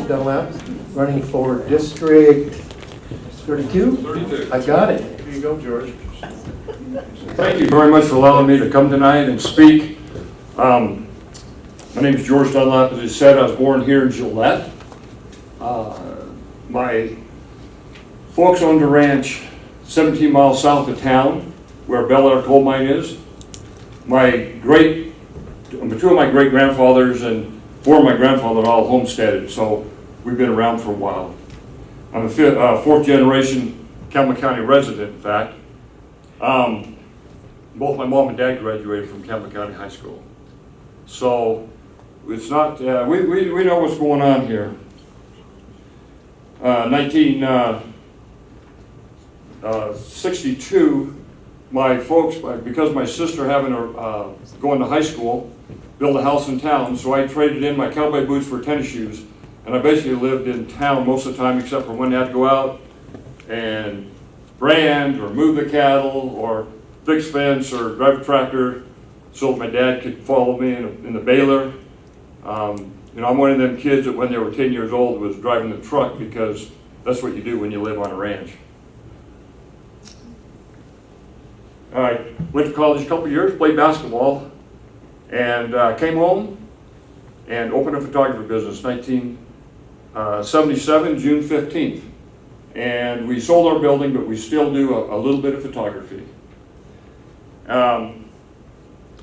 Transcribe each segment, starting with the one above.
George Dunlap, running for District 32? 32. I got it. Here you go, George. Thank you very much for allowing me to come tonight and speak. My name is George Dunlap. As I said, I was born here in Gillette. My folks owned a ranch 17 miles south of town where Bel Air coal mine is. Two of my great-grandfathers and four of my grandfathers all homesteaded, so we've been around for a while. I'm a fourth-generation Campbell County resident, in fact. Both my mom and dad graduated from Campbell County High School. So it's not, we know what's going on here. 1962, my folks, because my sister having going to high school, built a house in town, so I traded in my cowboy boots for tennis shoes, and I basically lived in town most of the time except for when I had to go out and brand or move the cattle or fix fence or drive a tractor so my dad could follow me in the baler. I'm one of them kids that when they were 10 years old was driving the truck because that's what you do when you live on a ranch. I went to college a couple years, played basketball, and came home and opened a photography business 1977, June 15th. And we sold our building, but we still do a little bit of photography. I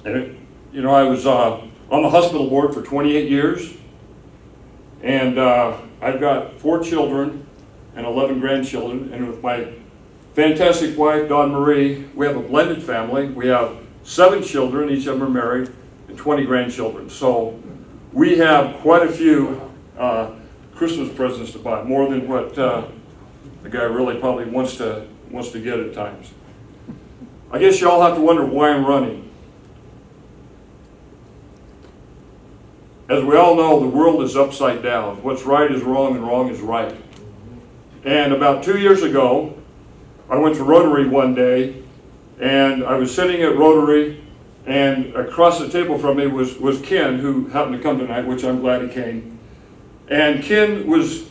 was on the hospital board for 28 years, and I've got 4 children and 11 grandchildren, and with my fantastic wife, Dawn Marie, we have a blended family. We have 7 children, each of them are married, and 20 grandchildren. So we have quite a few Christmas presents to buy, more than what the guy really probably wants to get at times. I guess you all have to wonder why I'm running. As we all know, the world is upside down. What's right is wrong and wrong is right. And about 2 years ago, I went to Rotary one day, and I was sitting at Rotary, and across the table from me was Ken, who happened to come tonight, which I'm glad he came. And Ken was,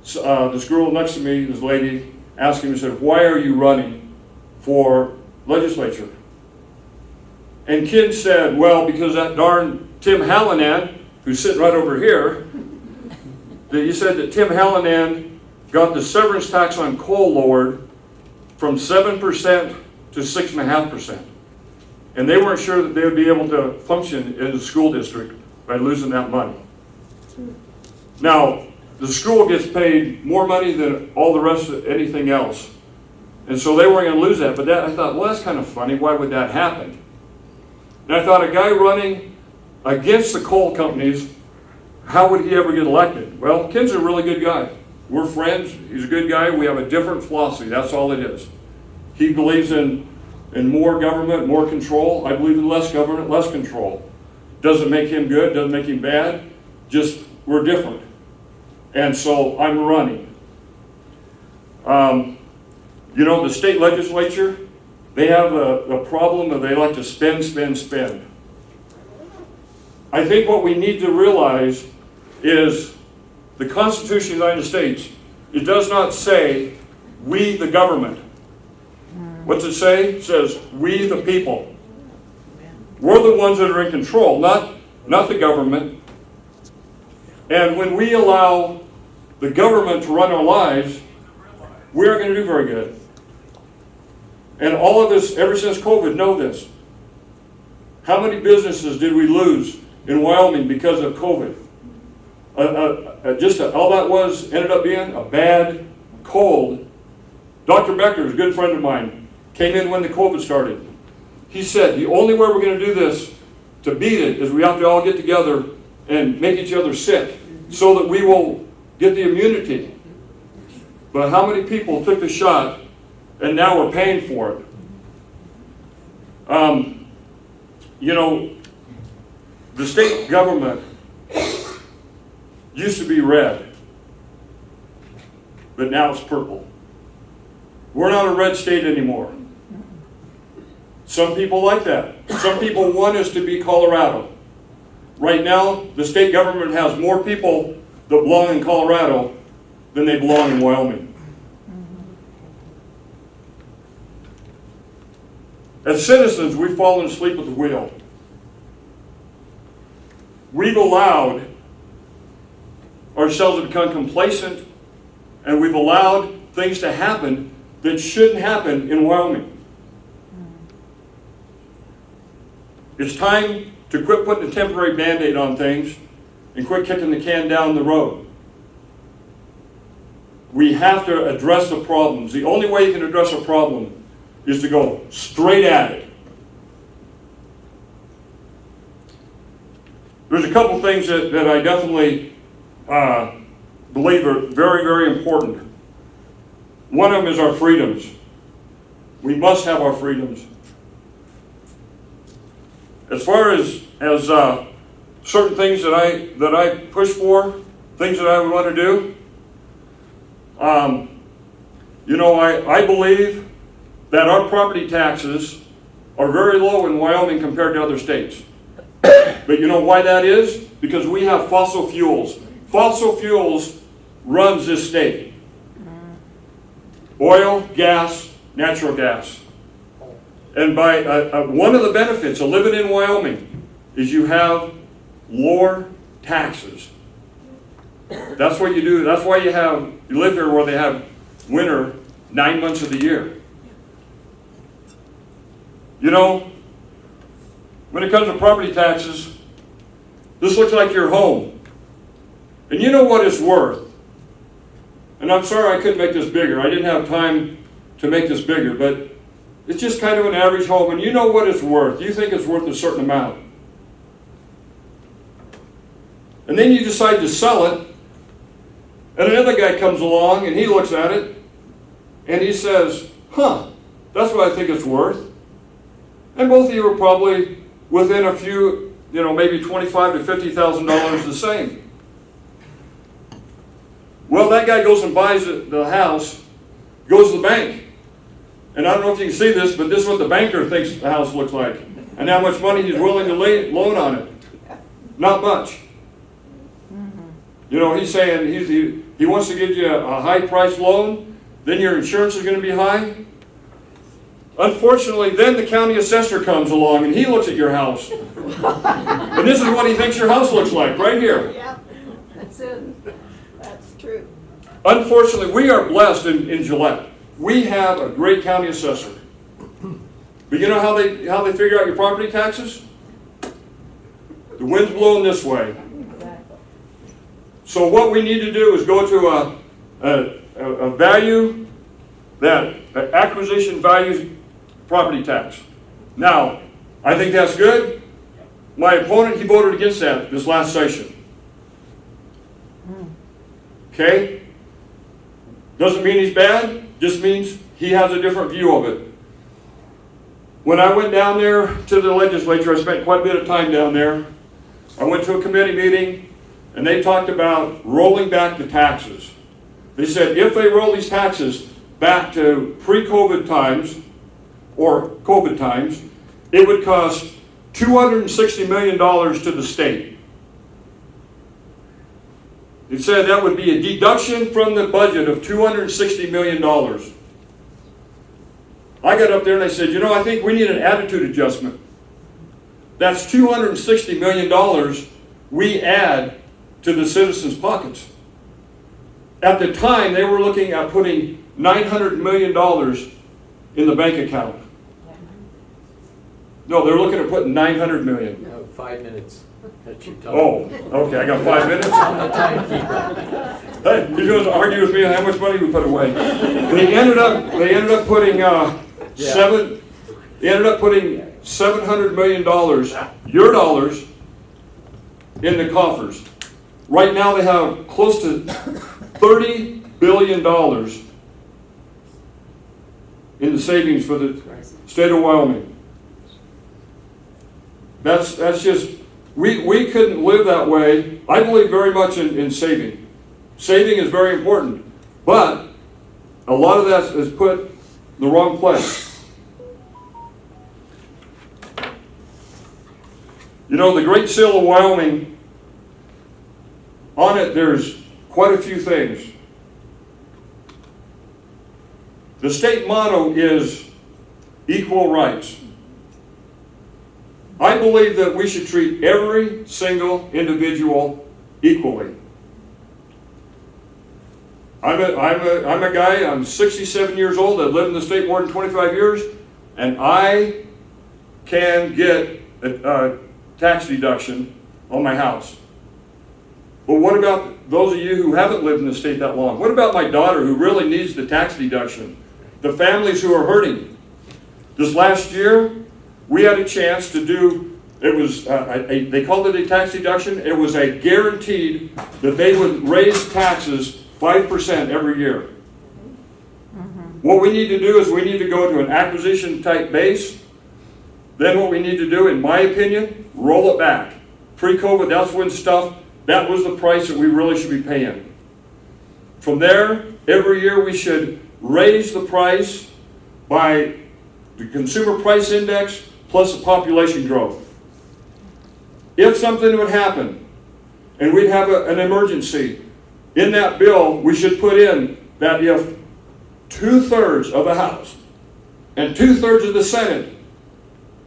this girl next to me, this lady, asked him, he said, "Why are you running for legislature?" And Ken said, "Well, because that darn Tim Hallinan, who's sitting right over here, that he said that Tim Hallinan got the severance tax on coal lowered from 7% to 6.5%. And they weren't sure that they would be able to function in the school district by losing that money." Now, the school gets paid more money than all the rest of anything else. And so they weren't going to lose that. But I thought, well, that's kind of funny. Why would that happen? And I thought, a guy running against the coal companies, how would he ever get elected? Well, Ken's a really good guy. We're friends. He's a good guy. We have a different philosophy. That's all it is. He believes in more government, more control. I believe in less government, less control. Doesn't make him good, doesn't make him bad. Just, we're different. And so I'm running. The state legislature, they have a problem that they like to spend. I think what we need to realize is the Constitution of the United States, it does not say, "we the government." What's it say? It says, "we the people." We're the ones that are in control, not the government. And when we allow the government to run our lives, we aren't going to do very good. And all of us, ever since COVID, know this. How many businesses did we lose in Wyoming because of COVID? All that ended up being a bad cold. Dr. Becker, a good friend of mine, came in when the COVID started. He said, the only way we're going to do this to beat it is we have to all get together and make each other sick so that we will get the immunity. But how many people took the shot and now we're paying for it? The state government used to be red, but now it's purple. We're not a red state anymore. Some people like that. Some people want us to be Colorado. Right now, the state government has more people that belong in Colorado than they belong in Wyoming. As citizens, we've fallen asleep at the wheel. We've allowed ourselves to become complacent, and we've allowed things to happen that shouldn't happen in Wyoming. It's time to quit putting a temporary Band-Aid on things and quit kicking the can down the road. We have to address the problems. The only way you can address a problem is to go straight at it. There's a couple things that I definitely believe are very, very important. One of them is our freedoms. We must have our freedoms. As far as certain things that I push for, things that I would want to do, I believe that our property taxes are very low in Wyoming compared to other states. But you know why that is? Because we have fossil fuels. Fossil fuels runs this state. Oil, gas, natural gas. And by one of the benefits of living in Wyoming is you have lower taxes. That's what you do. That's why you live here where they have winter 9 months of the year. You know, when it comes to property taxes, this looks like your home. And you know what it's worth. And I'm sorry I couldn't make this bigger. I didn't have time to make this bigger, but it's just kind of an average home, and you know what it's worth. You think it's worth a certain amount. And then you decide to sell it, and another guy comes along, and he looks at it, and he says, that's what I think it's worth. And both of you are probably within a few, maybe $25,000 to $50,000 the same. Well, that guy goes and buys the house, goes to the bank. And I don't know if you can see this, but this is what the banker thinks the house looks like. And how much money he's willing to loan on it. Not much. He's saying he wants to give you a high price loan, then your insurance is going to be high. Unfortunately, then the county assessor comes along and he looks at your house. And this is what he thinks your house looks like, right here. Yeah, that's it. That's true. Unfortunately, we are blessed in Gillette. We have a great county assessor. But you know how they figure out your property taxes? The wind's blowing this way. Exactly. So what we need to do is go to a value, that acquisition value property tax. Now, I think that's good. My opponent, he voted against that this last session. Okay? Doesn't mean he's bad, just means he has a different view of it. When I went down there to the legislature, I spent quite a bit of time down there. I went to a committee meeting, and they talked about rolling back the taxes. They said if they roll these taxes back to pre-COVID times, or COVID times, it would cost $260 million to the state. It said that would be a deduction from the budget of $260 million. I got up there and I said, I think we need an attitude adjustment. That's $260 million we add to the citizens' pockets. At the time, they were looking at putting $900 million in the bank account. No, they're looking at putting $900 million. No, 5 minutes. That you talk. Oh, okay, I got 5 minutes? I'm the timekeeper. Hey, you're going to argue with me on how much money we put away. They ended up putting $700 million, your dollars, in the coffers. Right now they have close to $30 billion in the savings for the state of Wyoming. That's just, we couldn't live that way. I believe very much in saving. Saving is very important, but a lot of that is put in the wrong place. The Great Seal of Wyoming, on it there's quite a few things. The state motto is equal rights. I believe that we should treat every single individual equally. I'm a guy, I'm 67 years old, I've lived in the state more than 25 years, and I can get a tax deduction on my house. But what about those of you who haven't lived in the state that long? What about my daughter who really needs the tax deduction? The families who are hurting. This last year, we had a chance to do, it was, they called it a tax deduction. It was a guaranteed that they would raise taxes 5% every year. What we need to do is we need to go to an acquisition type base. Then what we need to do, in my opinion, roll it back. Pre-COVID, that's when that was the price that we really should be paying. From there, every year we should raise the price by the consumer price index plus the population growth. If something would happen and we'd have an emergency, in that bill we should put in that if 2/3 of the House and 2/3 of the Senate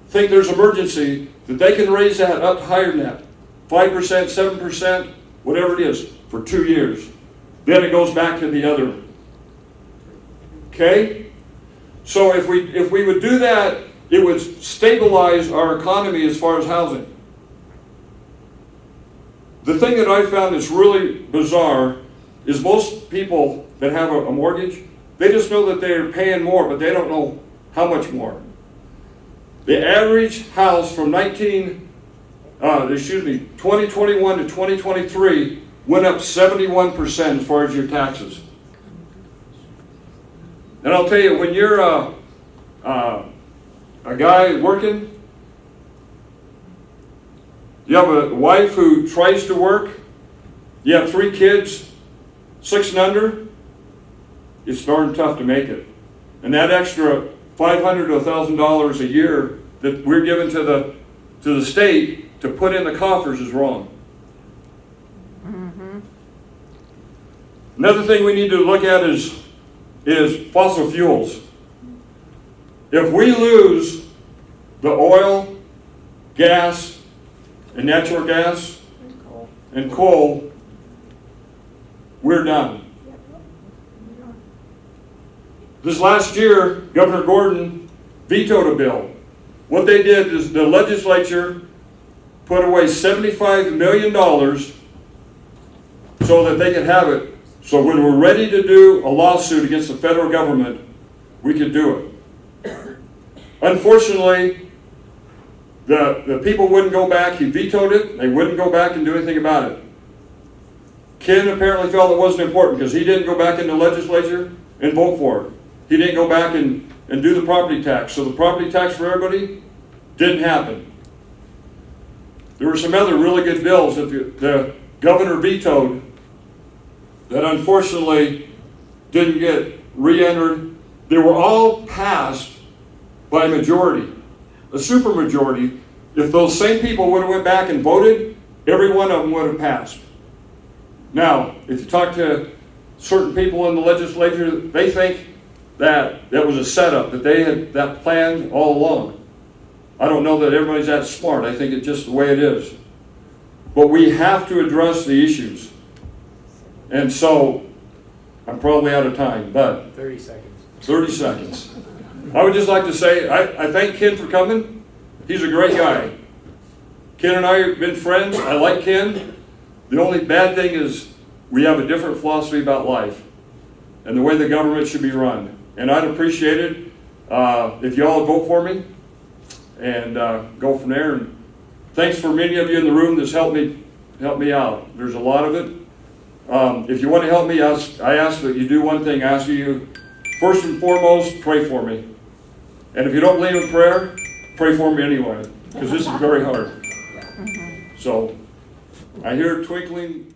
think there's emergency, that they can raise that up higher than that. 5%, 7%, whatever it is, for 2 years. Then it goes back to the other. Okay? So if we would do that, it would stabilize our economy as far as housing. The thing that I found that's really bizarre is most people that have a mortgage, they just know that they're paying more, but they don't know how much more. The average house from 2021 to 2023 went up 71% as far as your taxes. And I'll tell you, when you're a guy working, you have a wife who tries to work, you have 3 kids, 6 and under, it's darn tough to make it. And that extra $500 to $1,000 a year that we're giving to the state to put in the coffers is wrong. Another thing we need to look at is fossil fuels. If we lose the oil, gas, and natural gas, and coal, we're done. This last year, Governor Gordon vetoed a bill. What they did is the legislature put away $75 million so that they could have it. So when we're ready to do a lawsuit against the federal government, we could do it. Unfortunately, the people wouldn't go back. He vetoed it. They wouldn't go back and do anything about it. Ken apparently felt it wasn't important because he didn't go back in the legislature and vote for it. He didn't go back and do the property tax. So the property tax for everybody didn't happen. There were some other really good bills that the governor vetoed that unfortunately didn't get re-entered. They were all passed by a majority, a supermajority. If those same people would have went back and voted, every one of them would have passed. Now, if you talk to certain people in the legislature, they think that was a setup, that they had that planned all along. I don't know that everybody's that smart. I think it's just the way it is. But we have to address the issues. And so, I'm probably out of time, but 30 seconds. 30 seconds. I would just like to say, I thank Ken for coming. He's a great guy. Ken and I have been friends. I like Ken. The only bad thing is we have a different philosophy about life and the way the government should be run. And I'd appreciate it if you all vote for me and go from there. And thanks for many of you in the room that's helped me out. There's a lot of it. If you want to help me, I ask that you do one thing. I ask you, first and foremost, pray for me. And if you don't believe in prayer, pray for me anyway, because this is very hard. So, I hear twinkling